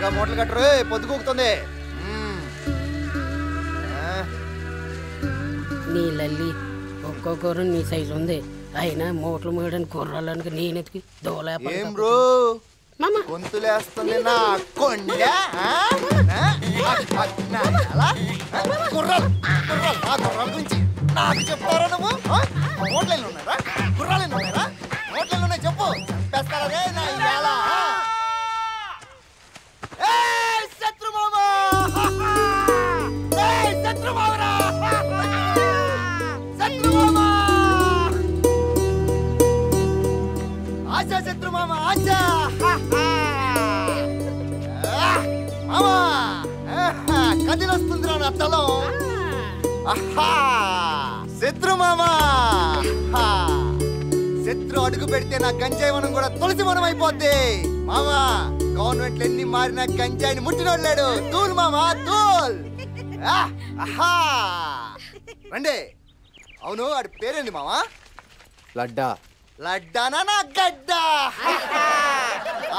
త్వరగా మూటలు కట్టరు, పొద్దుకూకుతుంది. నీ లల్లి ఒక్కొక్కరు నీ సైజు ఉంది, అయినా మూటలు మోయడానికి కుర్రాళ్ళకి నేనెతికి దోలే. ఏం బ్రో గొంతులేస్తుంది నా కొండ. గుర్రాల గురించి నాకు చెప్తారా నువ్వు? మూటలు ఉన్నారా? గుర్రాలు ఉన్నారా? మూటలు ఉన్నాయి చెప్పు, చంపేస్తారా నా ఇవాళ. శత్రుమామా, శత్రుమామరా, శత్రుమామా, ఆశా శత్రుమామా, ఆశా మామా, కదిలొస్తుంది నా తలం. శత్రుమామా, శత్రు అడుగు పెడితే నా గంజాయి వనం కూడా తులసి వనం అయిపోద్ది. మామా గవర్నమెంట్లు ఎన్ని మారినా గంజాయిని ముట్టినోళ్ళాడు. తూల్ మామా తూల్. రండి. అవును ఆడి పేరేంది మామా? లడ్డా. లడ్డానా నా గడ్డా?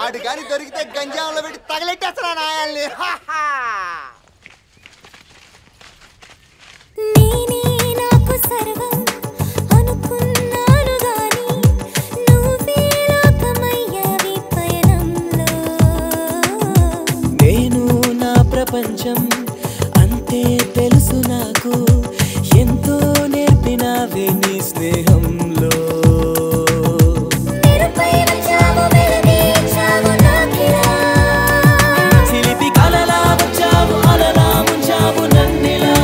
ఆడు గాని దొరికితే గంజాంలో పెట్టి తగలెట్టేస్తారా నాయాల్ని. నేను నా ప్రపంచం అంతే తెలుసు నాకు, ఎంతో నేర్పినావే నీ స్నేహంలో. చిలిపి కలలా వచ్చావు, అలలా ముంచావు నన్నిలా.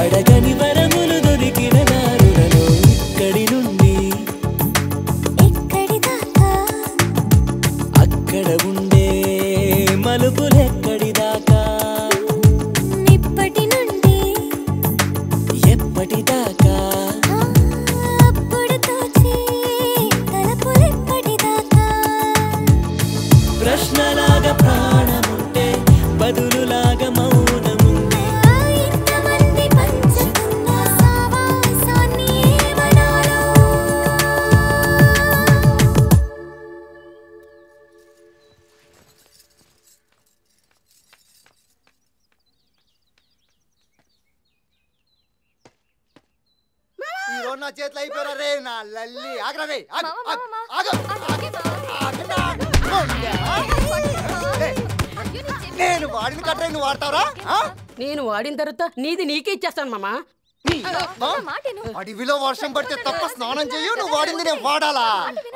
అడగని వరములు దొరికిన నారులను ఇక్కడి నుండి అక్కడ ఉండే మలుపులెక్కడి దాకా, ఇప్పటి నుండి ఎప్పటి దాకా, ప్రశ్నలాగా ప్రాణముంటే బదులులాగా మౌనముంది. ఈ రోజు నా చేతులు అయిపోయారా రే నా లల్లి. ఆగరా రే, నేను వాడిన కట్ట నువ్వు వాడతావరా? నేను వాడిన తర్వాత నీది నీకే ఇచ్చేస్తాను మామా. అడవిలో వర్షం పడితే తప్ప స్నానం చెయ్యు, నువ్వు వాడింది నేను వాడాలా?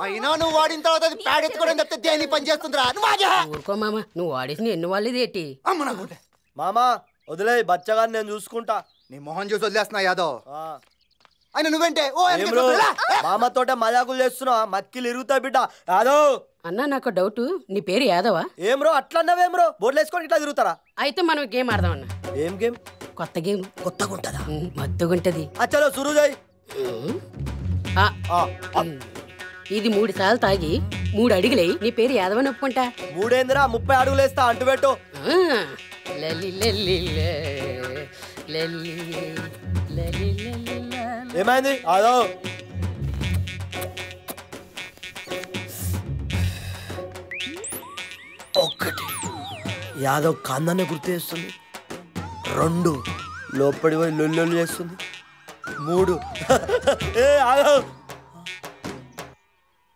అయినా నువ్వు వాడిన తర్వాత అది పేడెత్తుకోవడం తప్పితే దేని పని చేస్తుందిరా? ఊరుకో మామ, నువ్వు వాడేసి ఎన్ని వాళ్ళేదేటి? అమ్మ నాకుంటే మామా వదిలే, బచ్చగాన్ని నేను చూసుకుంటా. నీ మొహం చూసి వదిలేస్తున్నా యాదవ్. ఆయన నువ్వేంటే మామతోట మజాకులు చేస్తున్నా, మక్కిలు ఇరుగుతాయి బిడ్డ. యాదవ్ అన్నా నాకు డౌట్, నీ పేరు యాదవా? ఏం బ్రో అట్లా అన్నావేం? బోర్లు వేసుకొని ఇట్లా తిరుగుతారా? అయితే మనం గేమ్ ఆడదాం అన్న. ఏం గేమ్? కొత్త గేమ్. కొత్తగా ఉంటదా? మత్తుగుంటది. చలో సురు చేయి. ఇది 3 సార్లు తాగి 3 అడుగులై నీ పేరు యాదవని ఒప్పుకుంటా. 3 ఏందిరా 30 అడుగులు వేస్తా అంటు పెట్టు. ఏమైంది? అదో ఒకటి యాదవ్ కాందాన్ని గుర్తు చేస్తుంది. 2 లోపడి పోయి లొల్లు చేస్తుంది. 3 ఏ యాదవ్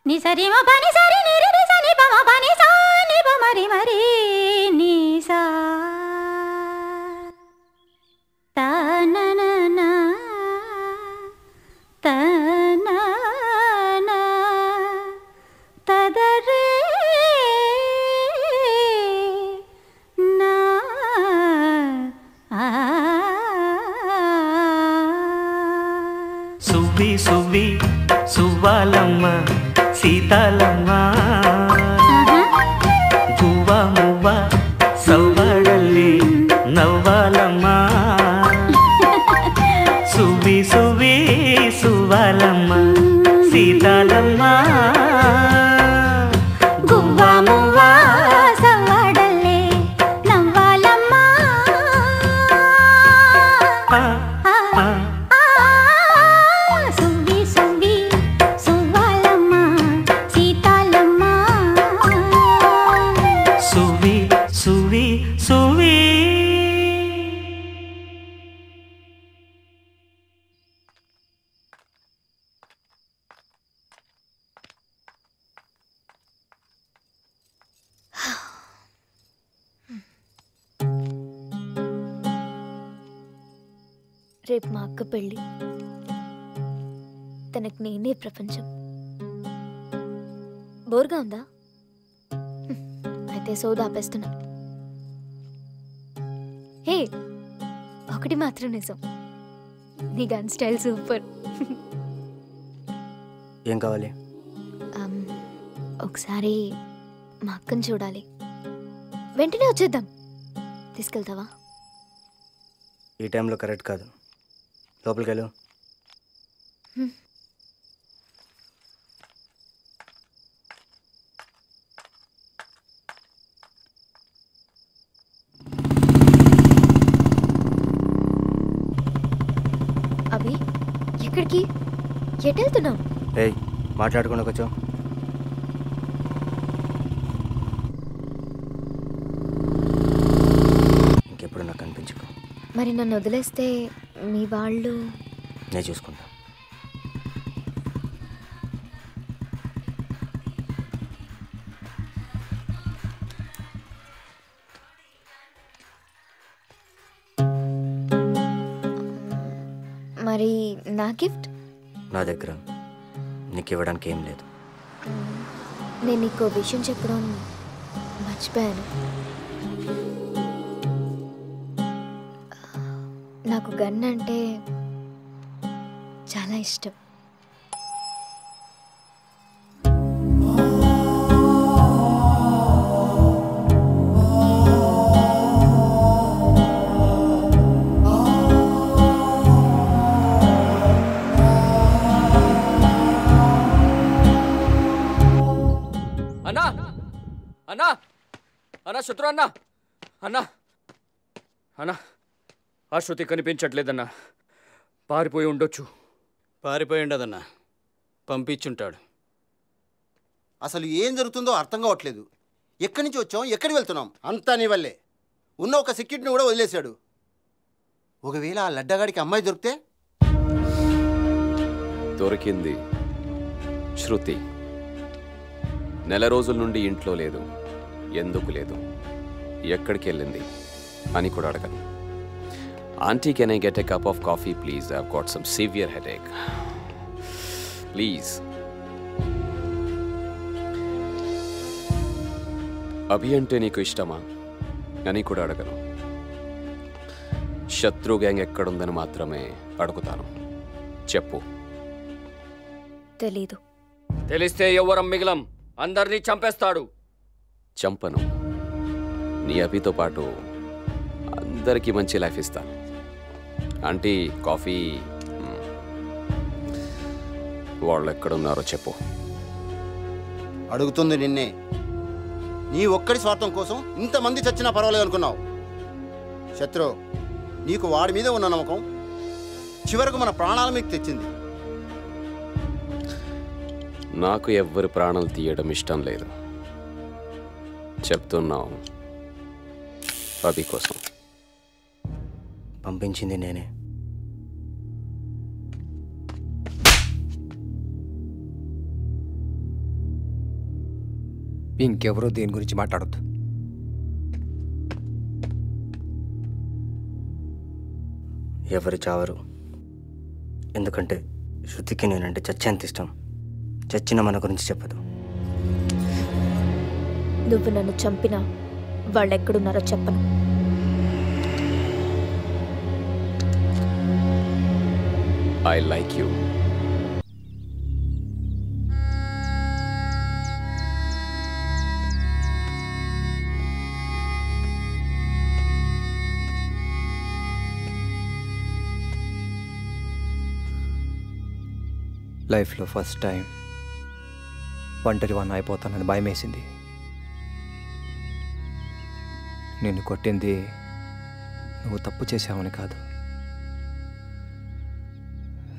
నీ సరి మా పని సరి నీ రి సని ప మా పని సా ని ప మరి మరి నీ సా తా నా నా నా తా నా నా తదరే నా సువ్వి సువ్వి సువ్వాలమ్మ సీతాలమ్మ గువ్వ మువ్వ సవ్వడల్లి నవ్వాలమ్మ సువ్వి సువ్వి సువ్వాలమ్మ సీతాలమ్మ గువ్వ మువ్వ సవ్వడల్లి నవ్వాలమ్మ. రేపు మా అక్క పెళ్ళి. తనకు నేనే ప్రపంచం. బోర్గా ఉందా? అయితే సోదా ఆపేస్తున్నా. హే, ఒకటి మాత్రం నిజం, నీ గన్ స్టైల్ సూపర్. ఏం కావాలి? ఒకసారి మా అక్కని చూడాలి. వెంటనే వచ్చేద్దాం. తీసుకెళ్తావా? ఈ టైంలో కరెక్ట్ కాదు. లోపలికి వెళ్ళు. అభి, ఎక్కడికి? ఎటు వెళ్తున్నావు? ఏయ్, మాట్లాడుకున్నా కొంచెం. ఇంకెప్పుడు నాకు కనిపించకు. మరి నన్ను వదిలేస్తే మీ వాళ్ళు? నేను చూసుకుంటా. మరి నా గిఫ్ట్? నా దగ్గర నీకు ఇవ్వడానికి ఏం లేదు. నేను నీకు విషయం చెప్పడం మర్చిపోయాను. నాకు గన్ అంటే చాలా ఇష్టం. అన్నా అన్నా అన్నా శత్రు అన్నా అన్నా అన్నా ఆ శృతి కనిపించట్లేదన్నా. పారిపోయి ఉండొచ్చు. పారిపోయి ఉండదన్నా, పంపించుంటాడు. అసలు ఏం జరుగుతుందో అర్థం కావట్లేదు. ఎక్కడి నుంచి వచ్చాం, ఎక్కడికి వెళ్తున్నాం? అంతా నీ వల్లే. ఉన్న ఒక సెక్యూరిటీని కూడా వదిలేశాడు. ఒకవేళ ఆ లడ్డగాడికి అమ్మాయి దొరికితే? దొరికింది. శృతి నెల రోజుల నుండి ఇంట్లో లేదు. ఎందుకు లేదు, ఎక్కడికి వెళ్ళింది అని కూడా అడగను. Aunty, can I get a cup of coffee please? I have got some severe headache please. Abhi అంటే నీకు ఇష్టమా అని కూడా అడగను. శత్రు గ్యాంగ్ ఎక్కడుందని మాత్రమే అడుగుతాను. చెప్పు. తెలీదు. తెలిస్తే ఎవరం మిగిలం, అందరినీ చంపేస్తాడు. చంపను. నీ అభితో పాటు అందరికీ మంచి లైఫ్ ఇస్తాను. Aunty, coffee. వాళ్ళు ఎక్కడున్నారో చెప్పు. అడుగుతుంది నిన్నే. నీ ఒక్కడి స్వార్థం కోసం ఇంతమంది చచ్చినా పర్వాలేదు అనుకున్నావు. శత్రు, నీకు వాడి మీద ఉన్న నమ్మకం చివరకు మన ప్రాణాల మీకు తెచ్చింది. నాకు ఎవ్వరి ప్రాణాలు తీయడం ఇష్టం లేదు. చెప్తున్నావు అభి కోసం. పంపించింది నేనే. ఇంకెవరో దేని గురించి మాట్లాడద్దు. ఎవరు చావరు. ఎందుకంటే శృతికి నేనంటే చచ్చేంత ఇష్టం. చచ్చిన మన గురించి చెప్పదు. నువ్వు నన్ను చంపినా వాళ్ళు ఎక్కడున్నారో చెప్పను. I like you. లైఫ్లో ఫస్ట్ టైం ఒంటరి వాడిని అయిపోతానని భయం వేసింది. నిన్ను కొట్టింది నువ్వు తప్పు చేసావని కాదు.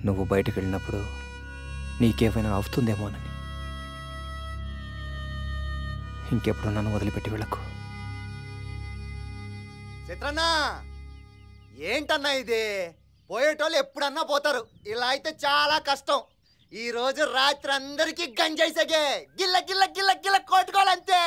నువ్వు బయటకు వెళ్ళినప్పుడు నీకేమైనా అవుతుందేమోనని. ఇంకెప్పుడు నన్ను వదిలిపెట్టి వెళ్ళకు. చిత్రన్నా, ఏంటన్నా ఇది? పోయేటోళ్ళు ఎప్పుడన్నా పోతారు. ఇలా అయితే చాలా కష్టం. ఈ రోజు రాత్రి అందరికీ గంజాయి సగే గిల్ల గిల్ల గిల్ల గిల్ల కొట్టుకోవాలంతే.